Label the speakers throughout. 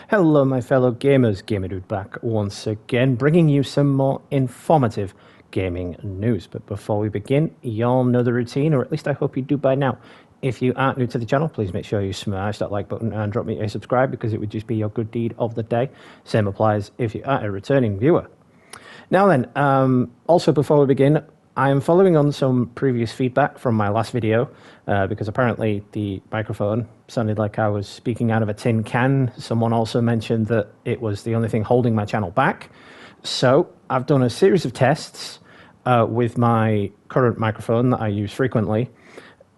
Speaker 1: Hello, my fellow gamers. Gamerdude back once again, bringing you some more informative gaming news. But before we begin, y'all know the routine, or at least I hope you do by now. If you aren't new to the channel, please make sure you smash that like button and drop me a subscribe, because it would just be your good deed of the day. Same applies if you are a returning viewer. Now then, also before we begin, I am following on some previous feedback from my last video, because apparently the microphone sounded like I was speaking out of a tin can. Someone also mentioned that it was the only thing holding my channel back. So I've done a series of tests with my current microphone that I use frequently,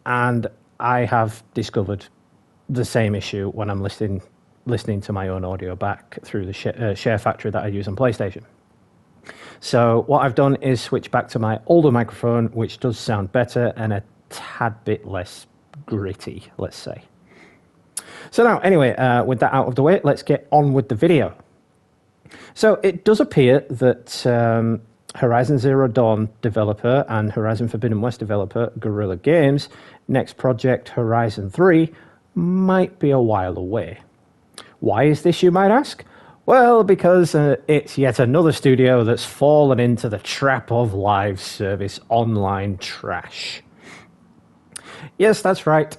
Speaker 1: and I have discovered the same issue when I'm listening to my own audio back through the share factory that I use on PlayStation. So what I've done is switch back to my older microphone, which does sound better and a tad bit less gritty, let's say. So now, anyway, with that out of the way, let's get on with the video. So it does appear that Horizon Zero Dawn developer and Horizon Forbidden West developer Guerrilla Games' next project, Horizon 3, might be a while away. Why is this, you might ask? Well, because it's yet another studio that's fallen into the trap of live service online trash. Yes, that's right.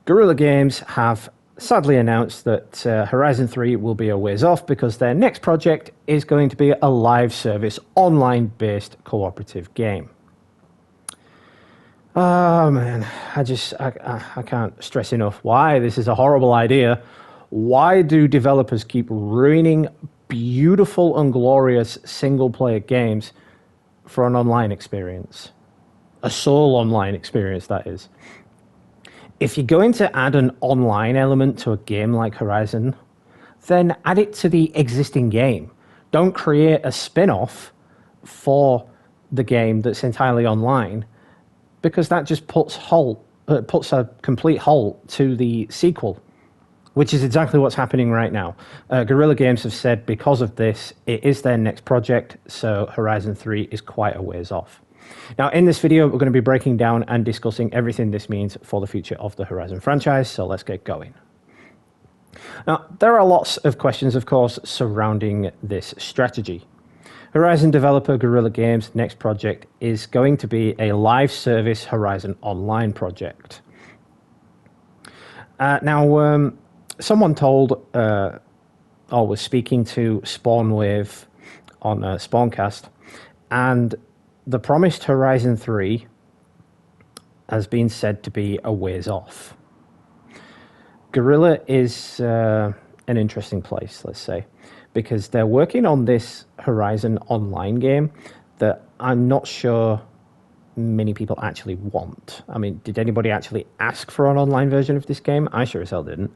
Speaker 1: Guerrilla Games have sadly announced that Horizon 3 will be a ways off, because their next project is going to be a live service online-based cooperative game. Oh man, I can't stress enough why this is a horrible idea. Why do developers keep ruining beautiful and glorious single-player games for an online experience? A sole online experience, that is. If you're going to add an online element to a game like Horizon, then add it to the existing game. Don't create a spin-off for the game that's entirely online, because that just puts a complete halt to the sequel, which is exactly what's happening right now. Guerrilla Games have said because of this, it is their next project, so Horizon 3 is quite a ways off. Now, in this video, we're going to be breaking down and discussing everything this means for the future of the Horizon franchise, so let's get going. Now, there are lots of questions, of course, surrounding this strategy. Horizon developer Guerrilla Games' next project is going to be a live service Horizon Online project. Someone told, or was speaking to Spawnwave on Spawncast, and the promised Horizon 3 has been said to be a ways off. Guerrilla is an interesting place, let's say, because they're working on this Horizon Online game that I'm not sure many people actually want. I mean, did anybody actually ask for an online version of this game? I sure as hell didn't.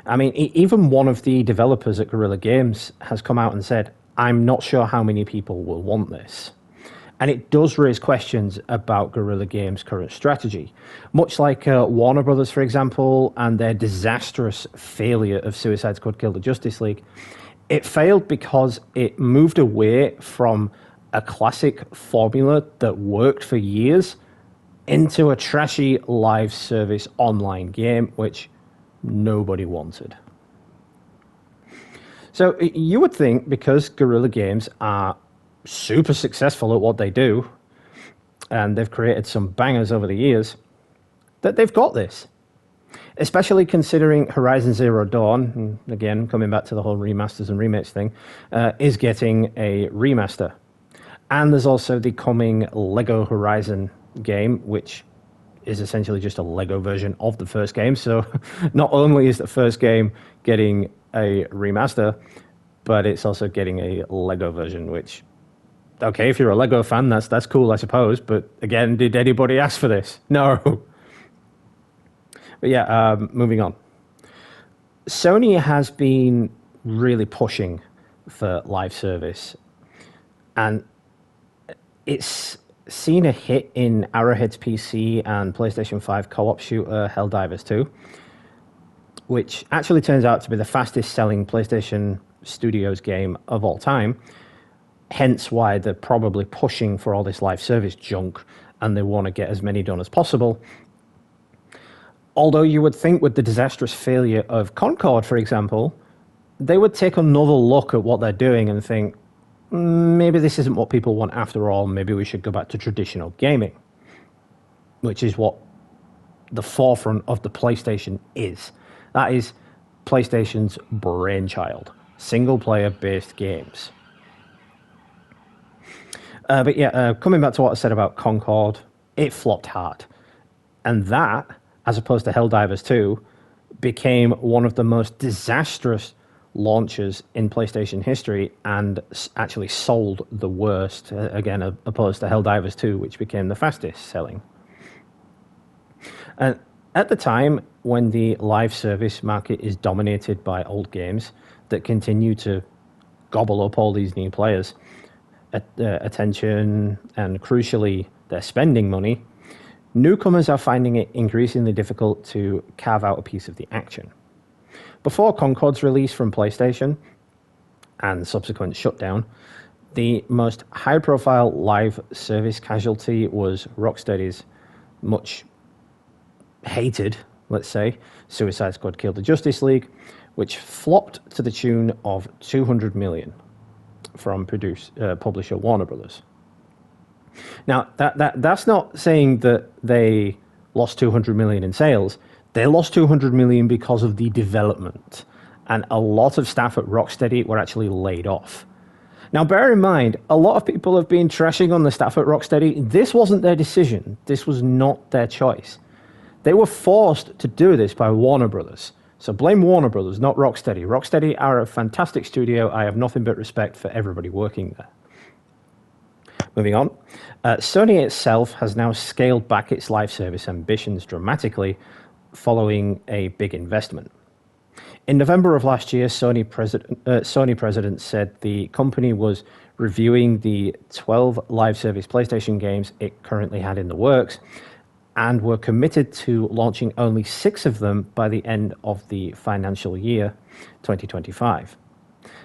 Speaker 1: I mean, even one of the developers at Guerrilla Games has come out and said, I'm not sure how many people will want this. And it does raise questions about Guerrilla Games' current strategy. Much like Warner Brothers, for example, and their disastrous failure of Suicide Squad Kill the Justice League, it failed because it moved away from a classic formula that worked for years into a trashy live service online game, which nobody wanted. So you would think, because Guerrilla Games are super successful at what they do, and they've created some bangers over the years, that they've got this. Especially considering Horizon Zero Dawn, and again, coming back to the whole remasters and remakes thing, is getting a remaster. And there's also the coming Lego Horizon game, which is essentially just a Lego version of the first game. So not only is the first game getting a remaster, but it's also getting a Lego version, which, okay, if you're a Lego fan, that's cool, I suppose. But again, did anybody ask for this? No. But yeah, moving on. Sony has been really pushing for live service, and it's seen a hit in Arrowhead's PC and PlayStation 5 co-op shooter Helldivers 2, which actually turns out to be the fastest selling PlayStation Studios game of all time, hence why they're probably pushing for all this live service junk, and they want to get as many done as possible. Although you would think with the disastrous failure of Concord, for example, they would take another look at what they're doing and think, maybe this isn't what people want after all, maybe we should go back to traditional gaming, which is what the forefront of the PlayStation is. That is PlayStation's brainchild, single-player based games. But yeah, coming back to what I said about Concord, it flopped hard. And that, as opposed to Helldivers 2, became one of the most disastrous launches in PlayStation history and actually sold the worst, again, opposed to Helldivers 2, which became the fastest selling. And at the time, when the live service market is dominated by old games that continue to gobble up all these new players' attention and, crucially, their spending money, newcomers are finding it increasingly difficult to carve out a piece of the action. Before Concord's release from PlayStation and subsequent shutdown, the most high-profile live service casualty was Rocksteady's much hated, let's say, Suicide Squad Kill the Justice League, which flopped to the tune of $200 million from publisher Warner Brothers. Now, that's not saying that they lost $200 million in sales. They lost $200 million because of the development, and a lot of staff at Rocksteady were actually laid off. Now, bear in mind, a lot of people have been trashing on the staff at Rocksteady. This wasn't their decision. This was not their choice. They were forced to do this by Warner Brothers. So blame Warner Brothers, not Rocksteady. Rocksteady are a fantastic studio. I have nothing but respect for everybody working there. Moving on, Sony itself has now scaled back its live service ambitions dramatically following a big investment. In November of last year, Sony president said the company was reviewing the 12 live service PlayStation games it currently had in the works and were committed to launching only 6 of them by the end of the financial year 2025.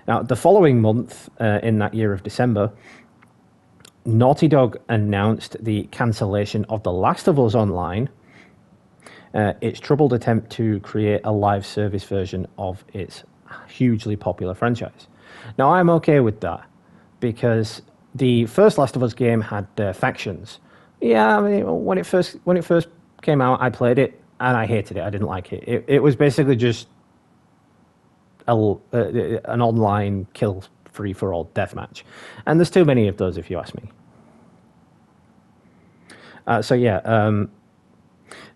Speaker 1: Now, the following month, in that year of December, Naughty Dog announced the cancellation of The Last of Us Online, its troubled attempt to create a live service version of its hugely popular franchise. Now, I'm okay with that, because the first Last of Us game had factions. Yeah, I mean, when it first came out, I played it, and I hated it. I didn't like it. It was basically just an online kill free-for-all deathmatch. And there's too many of those, if you ask me.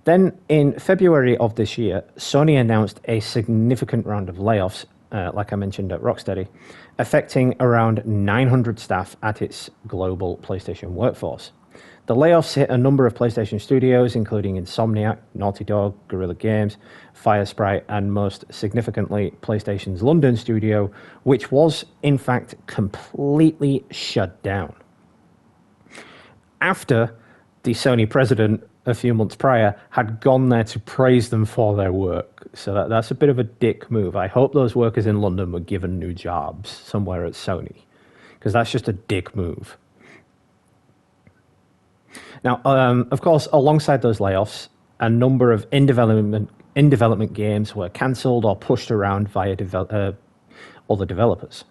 Speaker 1: Then in February of this year, Sony announced a significant round of layoffs, like I mentioned at Rocksteady, affecting around 900 staff at its global PlayStation workforce. The layoffs hit a number of PlayStation studios, including Insomniac, Naughty Dog, Guerrilla Games, Firesprite, and most significantly, PlayStation's London studio, which was, in fact, completely shut down. After the Sony president, a few months prior, had gone there to praise them for their work. So that's a bit of a dick move. I hope those workers in London were given new jobs somewhere at Sony, because that's just a dick move. Now, of course, alongside those layoffs, a number of in-development games were cancelled or pushed around via other developers.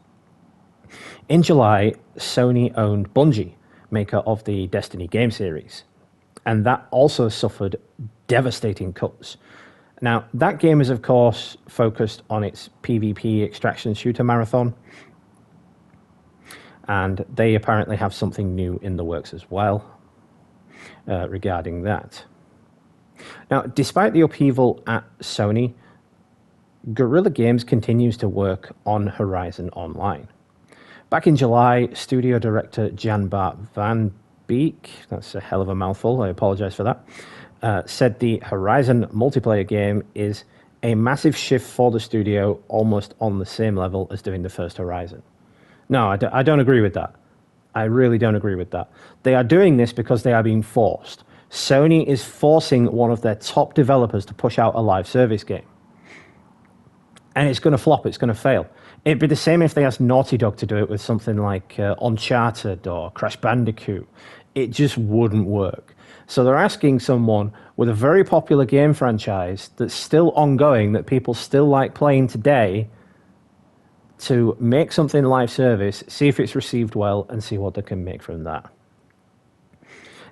Speaker 1: In July, Sony owned Bungie, maker of the Destiny game series, and that also suffered devastating cuts. Now, that game is, of course, focused on its PvP extraction shooter marathon, and they apparently have something new in the works as well regarding that. Now, despite the upheaval at Sony, Guerrilla Games continues to work on Horizon Online. Back in July, studio director Jan Bart van Beek, that's a hell of a mouthful, I apologize for that, said the Horizon multiplayer game is a massive shift for the studio, almost on the same level as doing the first Horizon. No, I don't agree with that. I really don't agree with that. They are doing this because they are being forced. Sony is forcing one of their top developers to push out a live service game. And it's going to flop, it's going to fail. It'd be the same if they asked Naughty Dog to do it with something like Uncharted or Crash Bandicoot. It just wouldn't work. So they're asking someone with a very popular game franchise that's still ongoing, that people still like playing today, to make something live service, see if it's received well, and see what they can make from that.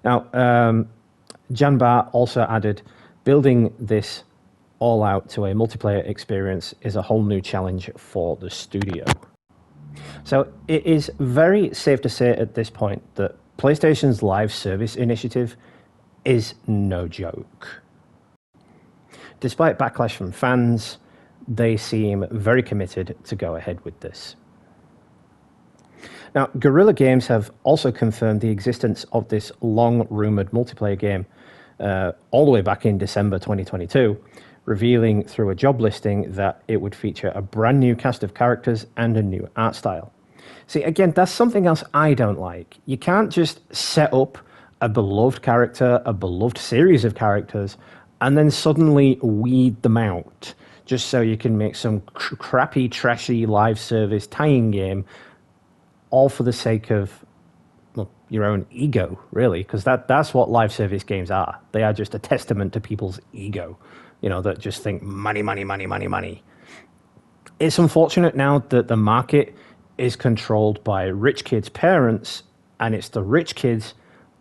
Speaker 1: Now, Jan Bar also added, building this all out to a multiplayer experience is a whole new challenge for the studio. So it is very safe to say at this point that PlayStation's live service initiative is no joke. Despite backlash from fans, they seem very committed to go ahead with this. Now, Guerrilla Games have also confirmed the existence of this long-rumoured multiplayer game all the way back in December 2022, revealing through a job listing that it would feature a brand new cast of characters and a new art style. See, again, that's something else I don't like. You can't just set up a beloved character, a beloved series of characters, and then suddenly weed them out just so you can make some crappy, trashy live service tie-in game, all for the sake of, well, your own ego, really, because that's what live service games are. They are just a testament to people's ego, you know, that just think money, money, money, money, money. It's unfortunate now that the market is controlled by rich kids' parents, and it's the rich kids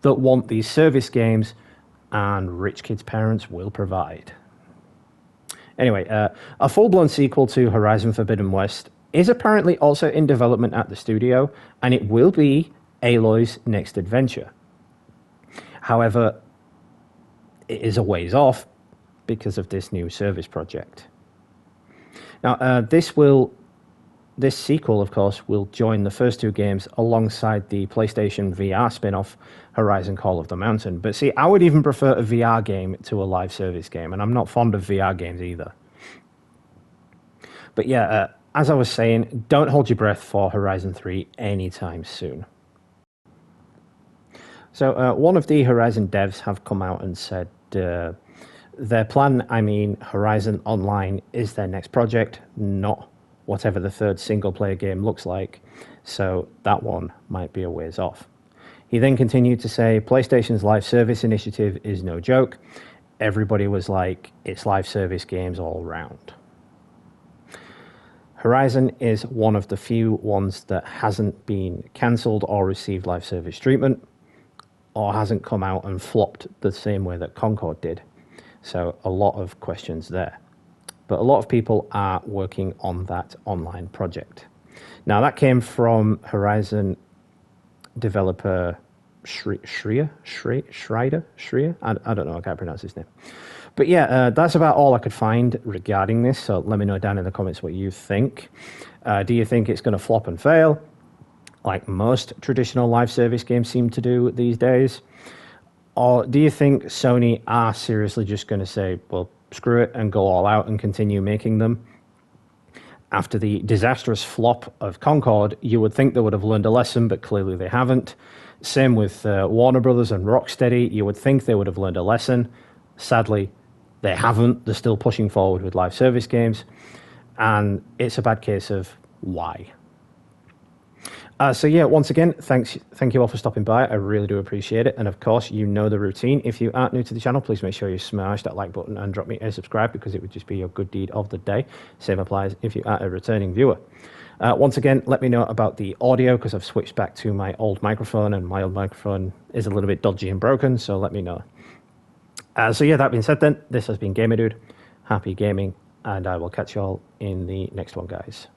Speaker 1: that want these service games, and rich kids' parents will provide. Anyway, a full-blown sequel to Horizon Forbidden West is apparently also in development at the studio, and it will be Aloy's next adventure. However, it is a ways off because of this new service project. Now, this sequel, of course, will join the first two games alongside the PlayStation VR spin-off Horizon Call of the Mountain. But see, I would even prefer a VR game to a live service game, and I'm not fond of VR games either. But yeah, as I was saying, don't hold your breath for Horizon 3 anytime soon. So one of the Horizon devs have come out and said their plan, Horizon Online, is their next project, not whatever the third single-player game looks like, so that one might be a ways off. He then continued to say, PlayStation's live service initiative is no joke. Everybody was like, it's live service games all around. Horizon is one of the few ones that hasn't been cancelled or received live service treatment, or hasn't come out and flopped the same way that Concord did. So a lot of questions there. But a lot of people are working on that online project. Now, that came from Horizon developer Schreier? I don't know, I can't pronounce his name. But yeah, that's about all I could find regarding this, so let me know down in the comments what you think. Do you think it's going to flop and fail, like most traditional live service games seem to do these days? Or do you think Sony are seriously just going to say, well, screw it and go all out and continue making them? After the disastrous flop of Concord, you would think they would have learned a lesson, but clearly they haven't. Same with Warner Brothers and Rocksteady. You would think they would have learned a lesson. Sadly, they haven't. They're still pushing forward with live service games. And it's a bad case of why. So yeah, once again, thank you all for stopping by. I really do appreciate it. And of course, you know the routine. If you aren't new to the channel, please make sure you smash that like button and drop me a subscribe, because it would just be your good deed of the day. Same applies if you are a returning viewer. Once again, let me know about the audio, because I've switched back to my old microphone, and my old microphone is a little bit dodgy and broken, so let me know. So yeah, that being said then, this has been Gamer Dude. Happy gaming, and I will catch you all in the next one, guys.